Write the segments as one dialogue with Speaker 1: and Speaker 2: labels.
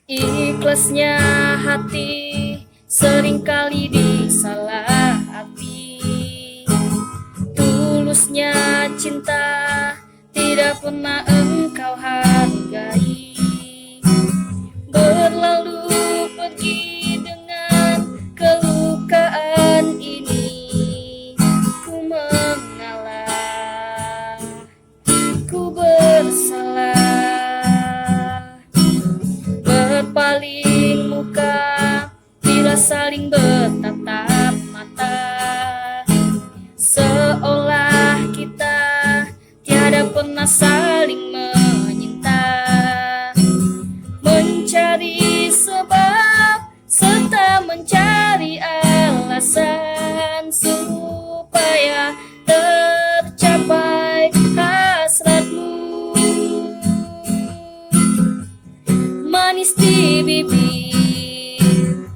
Speaker 1: Ikhlasnya hati seringkali disalah arti. Tulusnya cinta tidak pernah engkau hargai. Berlalu pergi dengan kelukaan ini. Ku mengalah, ku bersalah. Berpaling muka bila saling bertatap mata, seolah kita tiada pernah saling menyinta. Mencari sebab serta mencari alasan supaya tercapai hasratmu. Manis di bibir,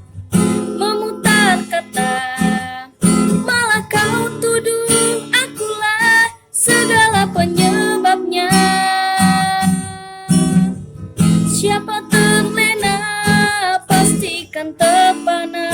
Speaker 1: memutar kata, malah kau tuduh akulah segala penyebabnya. Siapa terlena pastikan terpana.